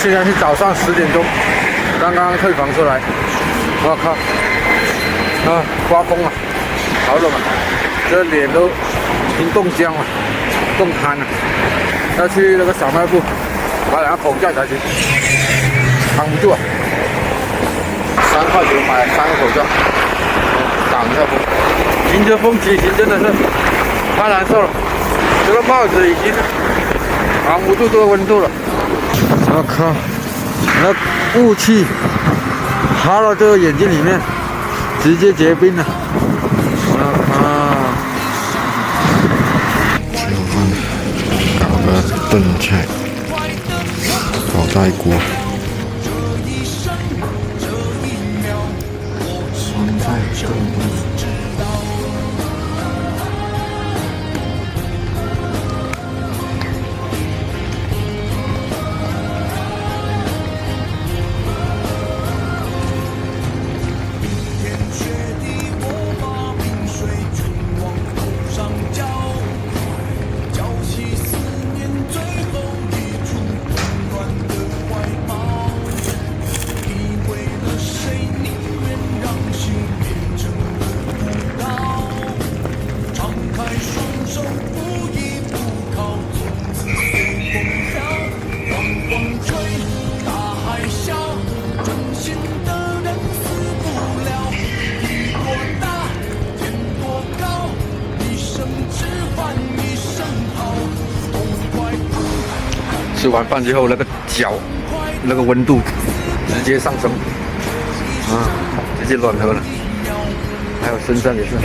现在是早上10点钟，刚刚退房出来，我靠，刮风了，好冷啊，这脸都已经冻僵了，冻瘫了，要去那个小卖部买2个口罩才行，扛不住啊，3块钱买3个口罩，挡一下风。迎着风骑行真的是太难受了，这个帽子已经扛不住这个温度了。我靠，那雾气爬到这个眼睛里面，直接结冰了。搞个炖菜，搞大一锅，酸菜炖豆腐。吃完饭之后，那个脚那个温度直接上升，直接暖和了。还有身上也是，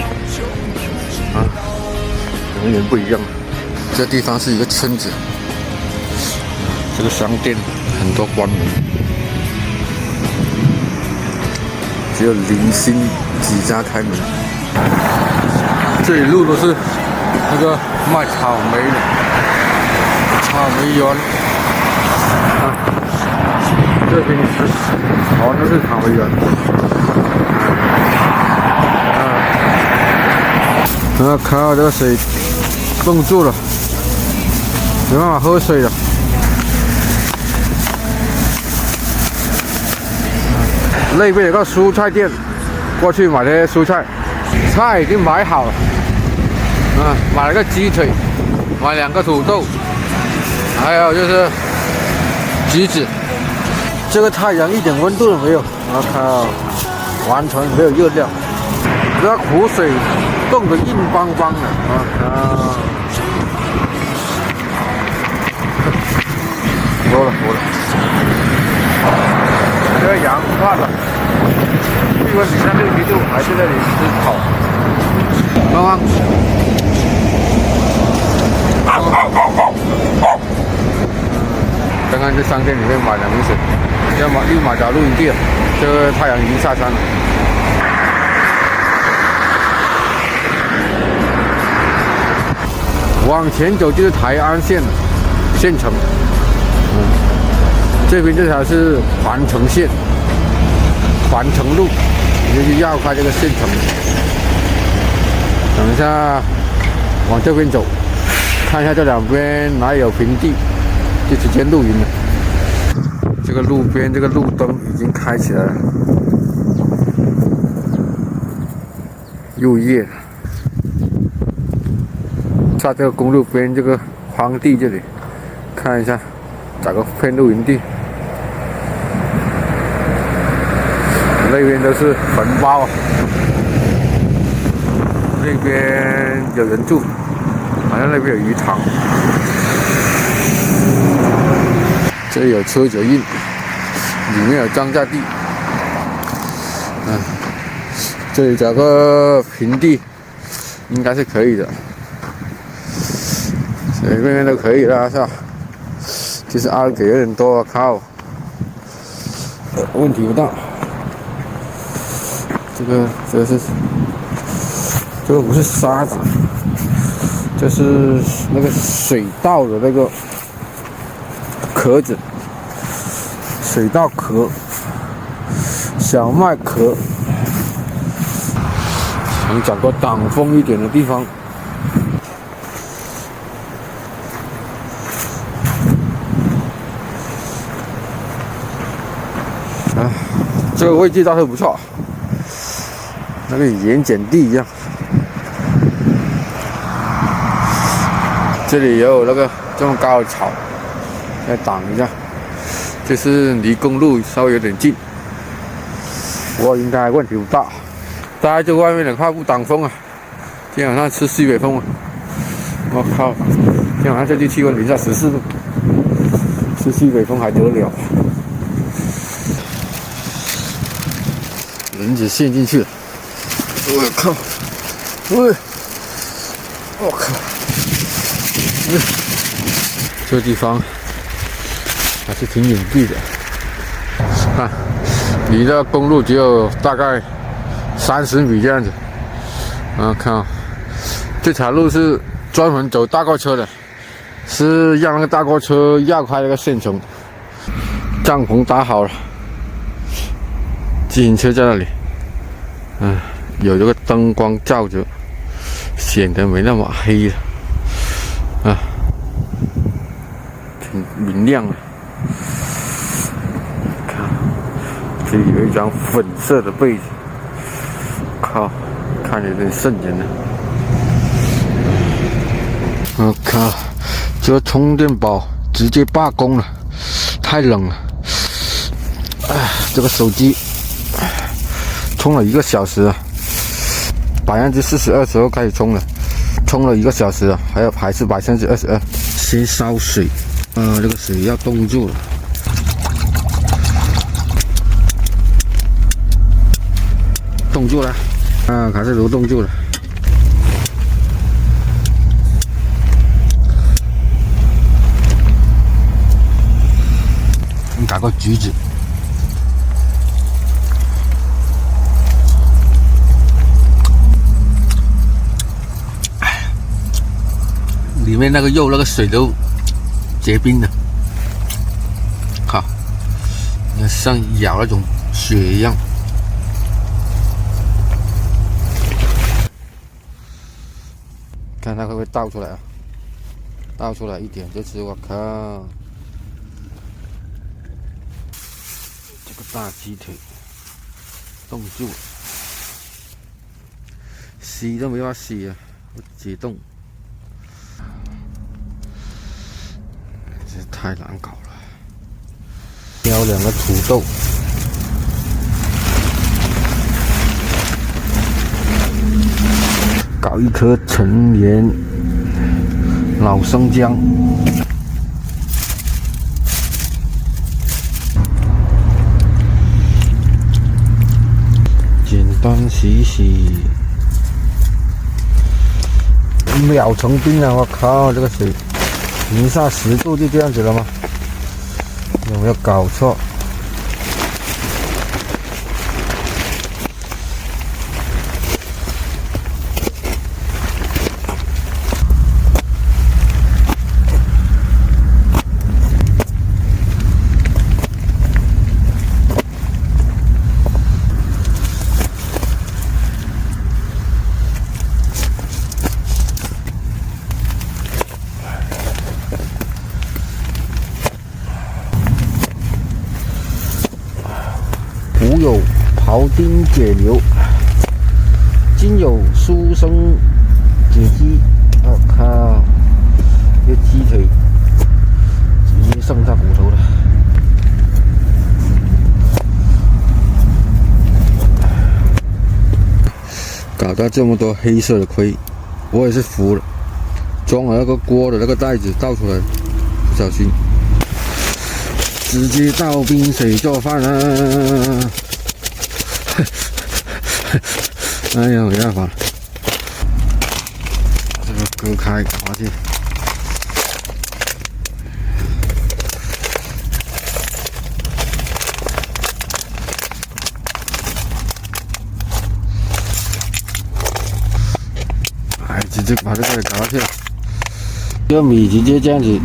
人员不一样。这地方是一个村子，这个商店很多关门，只有零星几家开门。这里路都是那个卖草莓的，草莓园。这边是那是草莓园。靠，这个水冻住了，没办法喝水了。那边有个蔬菜店，过去买这些蔬菜，菜已经买好了。买了个鸡腿，买2个土豆，还有就是橘子。这个太阳一点温度都没有，我靠，完全没有热量。这湖水冻得硬邦邦的，我靠！服了。这个羊换了，气温底下60度，还在那里吃草。刚刚。刚刚在商店里面买2瓶水，又买到露营地了。这个太阳已经下山了。往前走就是台安县城，这边这条是环城线，环城路，你就去绕开这个县城。等一下往这边走，看一下这两边哪有平地。就直接露营了。这个路边这个路灯已经开起来了，入夜了。在这个公路边这个荒地这里，看一下找个片露营地。那边都是坟包，那边有人住，好像那边有鱼塘。这里有车脚印，里面有张家地。这里找个平地应该是可以的，随便都可以了，是吧？就是凹给有点多，我靠，问题不大。这个不是沙子，这是那个水稻的那个壳子，水稻壳、小麦壳。想找个挡风一点的地方。这个位置倒是不错，那个盐碱地一样。这里也有那个这么高的草，再挡一下。就是离公路稍微有点近，不过应该问题不大。待在这外面的话不挡风啊，今天晚上吃西北风啊！我靠，今天晚上这地气温零下14度，吃西北风还得了？轮子陷进去了，我靠！我靠！这个地方还是挺隐蔽的，看，离这公路只有大概30米这样子。看啊，这条路是专门走大货车的，是让那个大货车绕开那个线虫。帐篷搭好了，自行车在那里，有这个灯光照着，显得没那么黑了，挺明亮的。看，这里有一张粉色的被子，靠，看着有点瘆人了。我靠，这个充电宝直接罢工了，太冷了。这个手机充了1个小时了，42%时候开始充了，充了1个小时了，还是22%。先烧水，这个水要冻住了，冻住了，卡式炉冻住了。打个橘子。里面那个肉那个水都结冰了，靠，像咬那种血一样。看它会不会倒出来啊？倒出来一点就吃，我靠！这个大鸡腿冻住了，洗都没法洗啊，解冻。这太难搞了。挑2个土豆，搞1颗陈年老生姜，简单洗洗，秒成冰了！我靠，这个水零下10度就这样子了吗？有没有搞错？古有庖丁解牛，今有书生解鸡。我靠，这鸡腿直接剩下骨头了。搞到这么多黑色的灰，我也是服了。装了那个锅的那个袋子倒出来，不小心。直接倒冰水做饭啊！哎呀，没办法了，这个割开滑进。直接把这个给搞下去了。这个米直接这样子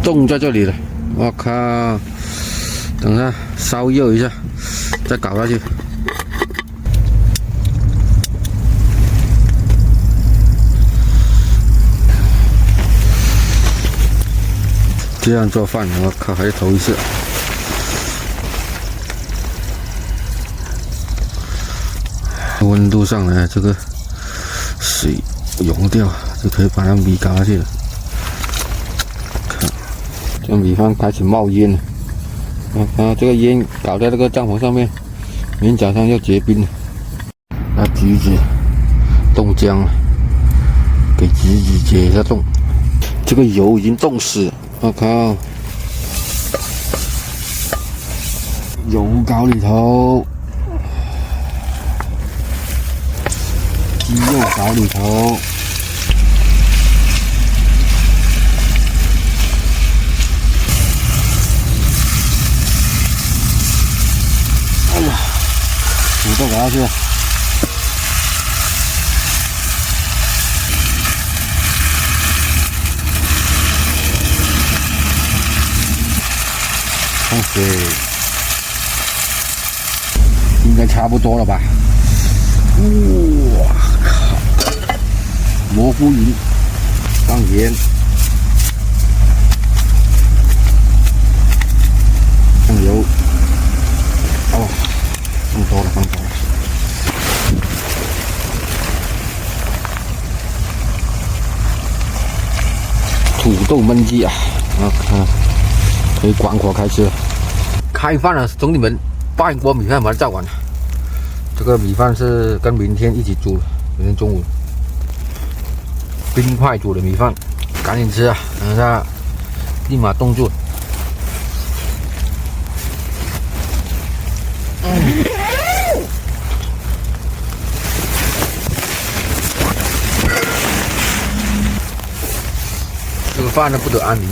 冻在这里了。我靠！等它烧热一下，再搞下去。这样做饭，我靠，还是头一次。温度上来，这个水溶掉，就可以把那米搞下去了。看，这米饭开始冒烟了。啊，这个烟搞在这个帐篷上面，明天早上要结冰了。那橘子冻僵了，给橘子解一下冻。这个油已经冻死了，我靠！油膏里头，鸡肉膏里头。哎呀，土豆搞下去了。放水，应该差不多了吧？哇靠！蘑菇云，放盐，放油。哦，放多了，放多了。土豆焖鸡啊！看。可以关火开吃了。开饭了，兄弟们，半锅米饭把它造完了。这个米饭是跟明天一起煮，明天中午冰块煮的米饭，赶紧吃啊！等一下立马冻住。这个饭呢不得安宁。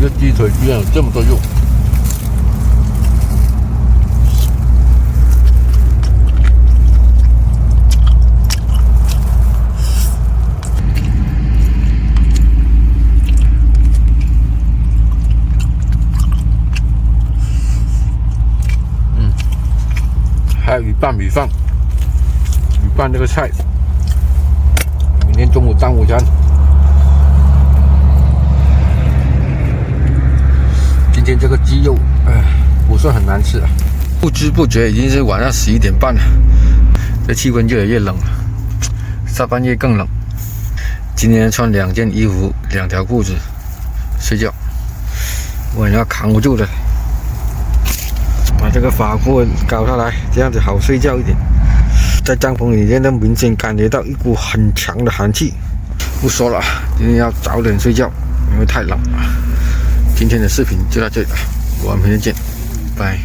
这鸡腿居然有这么多肉，还有鱼拌米饭，鱼拌这个菜，明天中午当午餐。今天这个鸡肉，不算很难吃啊。不知不觉已经是晚上11点半了，这气温越来越冷了，下半夜更冷。今天穿2件衣服、2条裤子睡觉，我要扛不住了。把这个发布搞下来，这样子好睡觉一点。在帐篷里面能明显感觉到一股很强的寒气。不说了，今天要早点睡觉，因为太冷了。今天的视频就到这里了，我们明天见，拜。